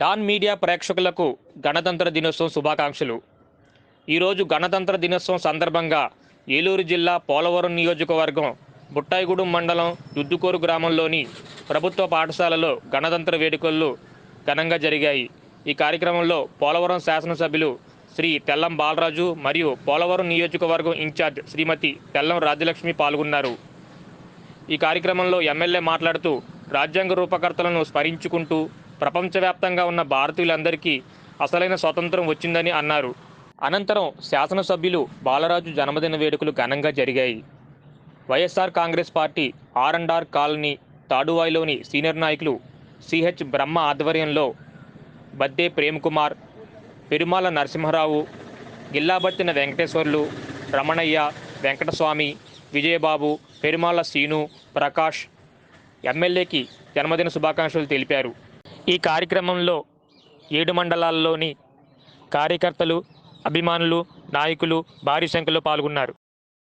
Don media ప్రేక్షకులకు గణతంత్ర దినోత్సవం శుభాకాంక్షలు. ఈరోజు గణతంత్ర దినోత్సవం సందర్భంగా ఏలూరు జిల్లా పోలవరం నియోజకవర్గం బుట్టాయిగూడెం మండలం దుద్దుకూరు గ్రామంలోని ప్రభుత్వ పాఠశాలలో గణతంత్ర వేడుకలు ఘనంగా జరిగాయి. ఈ కార్యక్రమంలో పోలవరం శాసనసభ్యులు శ్రీ తెల్లం బాలరాజు మరియు పోలవరం నియోజకవర్గం ఇన్ఛార్జ్ శ్రీమతి తెల్లం రాజ్యలక్ష్మి పాల్గొన్నారు. ఈ కార్యక్రమంలో ఎమ్మెల్యే మాట్లాడుతూ రాజ్యాంగ రూపకర్తలను స్మరించుకుంటూ ప్రపంచవ్యాప్తంగా ఉన్న భారతీయులందరికీ అసలైన స్వతంత్రం వచ్చిందని అన్నారు. అనంతరం శాసనసభ్యులు బాలరాజు జన్మదిన వేడుకలు ఘనంగా జరిగాయి. వైఎస్ఆర్ కాంగ్రెస్ పార్టీ ఆర్&ఆర్ కాలనీ తాడువాయిలోని సీనియర్ నాయకులు సిహెచ్ బ్రహ్మ ఆధ్వర్యంలో బద్దే ప్రేమ్కుమార్, పెరుమాల నరసింహరావు, గిల్లాబత్తిన వెంకటేశ్వర్లు, రమణయ్య, వెంకటస్వామి, విజయబాబు, పెరుమాల సీను, ప్రకాష్ ఎమ్మెల్యేకి జన్మదిన శుభాకాంక్షలు తెలిపారు. ఈ కార్యక్రమంలో 7 మండలాల్లోని కార్యకర్తలు, అభిమానులు, నాయకులు భారీ సంఖ్యలో పాల్గొన్నారు.